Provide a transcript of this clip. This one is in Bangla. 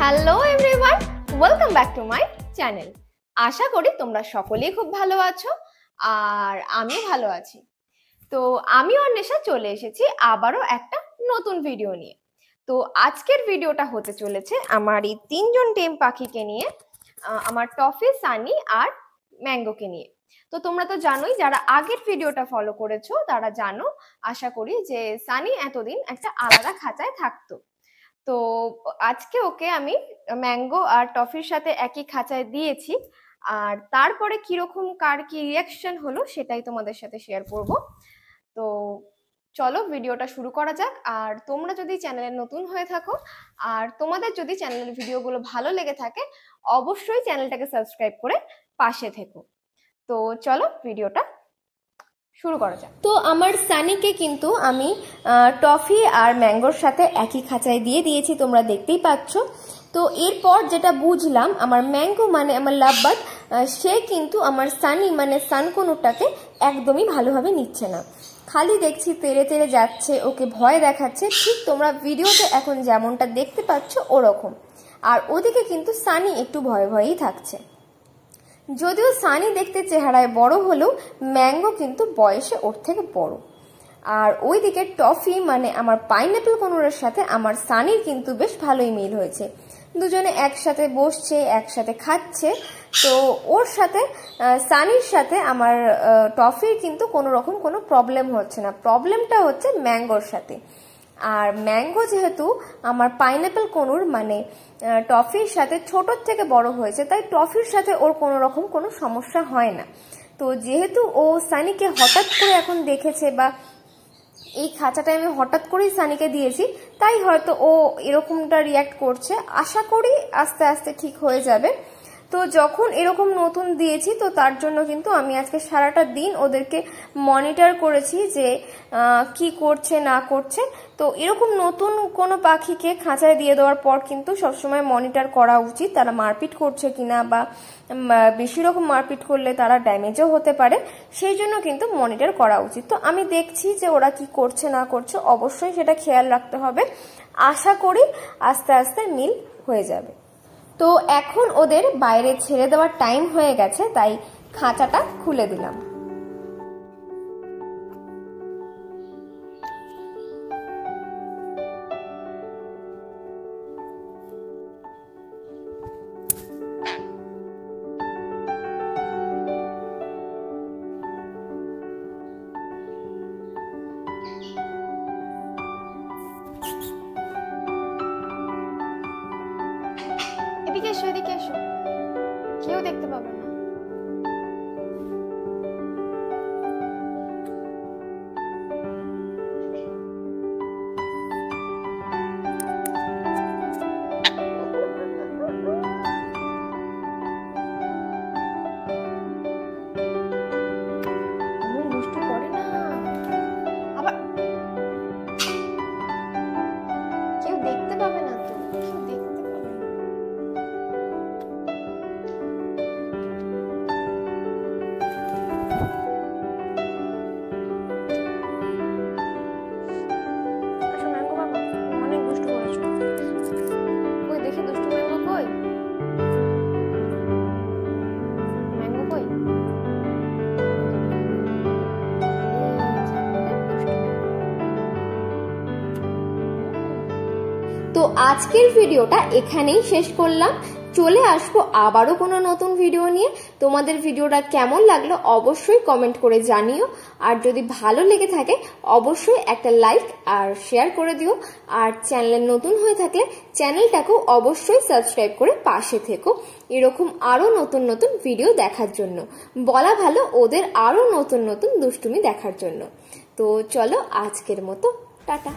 Hello everyone, welcome back to my channel. আশা করি তোমরা সকলেই খুব ভালো আছো আর আমিও ভালো আছি। তো আমি অন্বেষা চলে এসেছি আবারও একটা নতুন ভিডিও নিয়ে। তো আজকের ভিডিওটা হতে চলেছে আমার এই তিনজন টেম পাখিকে নিয়ে, আমার টফি, সানি আর ম্যাঙ্গোকে নিয়ে। তো তোমরা তো জানোই, যারা আগের ভিডিওটা ফলো করেছো তারা জানো আশা করি যে সানি এতদিন একটা আলাদা খাঁচায় থাকতো। তো আজকে ওকে আমি ম্যাঙ্গো আর টফির সাথে একই খাঁচায় দিয়েছি, আর তারপরে কিরকম কার কি রিয়াকশন হলো সেটাই তোমাদের সাথে শেয়ার করব। তো চলো ভিডিওটা শুরু করা যাক। আর তোমরা যদি চ্যানেলে নতুন হয়ে থাকো আর তোমাদের যদি চ্যানেলের ভিডিওগুলো ভালো লেগে থাকে, অবশ্যই চ্যানেলটাকে সাবস্ক্রাইব করে পাশে থেকো। তো চলো ভিডিওটা শুরু করা যাক। তো আমার সানিকে কিন্তু আমি টফি আর ম্যাঙ্গোর সাথে একই খাঁচায় দিয়ে দিয়েছি, তোমরা দেখতেই পাচ্ছ। তো এরপর যেটা বুঝলাম, আমার ম্যাঙ্গো মানে আমার লাভ বার্ড, সে কিন্তু আমার সানি মানে সানকনুটাকে একদমই ভালোভাবে নিচ্ছে না। খালি দেখছি তেড়ে তেড়ে যাচ্ছে, ওকে ভয় দেখাচ্ছে, ঠিক তোমরা ভিডিওতে এখন যেমনটা দেখতে পাচ্ছ ওরকম। আর ওদিকে কিন্তু সানি একটু ভয়ে ভয়েই থাকছে। যদিও সানি দেখতে চেহারায় বড় হলেও ম্যাঙ্গো কিন্তু বয়সে ওর থেকে বড়। আর ওইদিকে টফি মানে আমার পাইনঅ্যাপল কোনোরের সাথে আমার সানির কিন্তু বেশ ভালোই মিল হয়েছে। দুজনে একসাথে বসছে, একসাথে খাচ্ছে। তো ওর সাথে সানির সাথে আমার টফির কিন্তু কোনো রকম কোনো প্রবলেম হচ্ছে না। প্রবলেমটা হচ্ছে ম্যাঙ্গোর সাথে। আর ম্যাঙ্গো যেহেতু আমার পাইনঅ্যাপল কোনুর মানে টফির সাথে ছোটোর থেকে বড় হয়েছে, তাই টফির সাথে ওর কোনো রকম কোনো সমস্যা হয় না। তো যেহেতু ও সানিকে হঠাৎ করে এখন দেখেছে, বা এই খাঁচাটা আমি হঠাৎ করেই সানিকে দিয়েছি, তাই হয়তো ও এরকমটা রিয়াক্ট করছে। আশা করি আস্তে আস্তে ঠিক হয়ে যাবে। তো যখন এরকম নতুন দিয়েছি, তো তার জন্য কিন্তু আমি আজকে সারাটা দিন ওদেরকে মনিটর করেছি যে কি করছে না করছে। তো এরকম নতুন কোনো পাখিকে খাঁচায় দিয়ে দেওয়ার পর কিন্তু সবসময় মনিটর করা উচিত, তারা মারপিট করছে কিনা, বা বেশি রকম মারপিট করলে তারা ড্যামেজও হতে পারে, সেই জন্য কিন্তু মনিটর করা উচিত। তো আমি দেখছি যে ওরা কি করছে না করছে, অবশ্যই সেটা খেয়াল রাখতে হবে। আশা করি আস্তে আস্তে মিল হয়ে যাবে। তো এখন ওদের বাইরে ছেড়ে দেওয়ার টাইম হয়ে গেছে, তাই খাঁচাটা খুলে দিলাম। এদিকে এসো, এদিকে এসো, কেউ দেখতে পাবে না। দুষ্টু করে না, আবার কেউ দেখতে পাবে না, তো কেউ দেখতে পাবে না। তো আজকের ভিডিওটা এখানেই শেষ করলাম। চলে আসবো আবারও কোনো নতুন ভিডিও নিয়ে। তোমাদের ভিডিওটা কেমন লাগলো অবশ্যই কমেন্ট করে জানিও। আর যদি ভালো লেগে থাকে অবশ্যই একটা লাইক আর শেয়ার করে দিও। আর চ্যানেলে নতুন হয়ে থাকলে চ্যানেলটাকেও অবশ্যই সাবস্ক্রাইব করে পাশে থেকো, এরকম আরও নতুন নতুন ভিডিও দেখার জন্য। বলা ভালো ওদের আরও নতুন নতুন দুষ্টুমি দেখার জন্য। তো চলো আজকের মতো টাটা।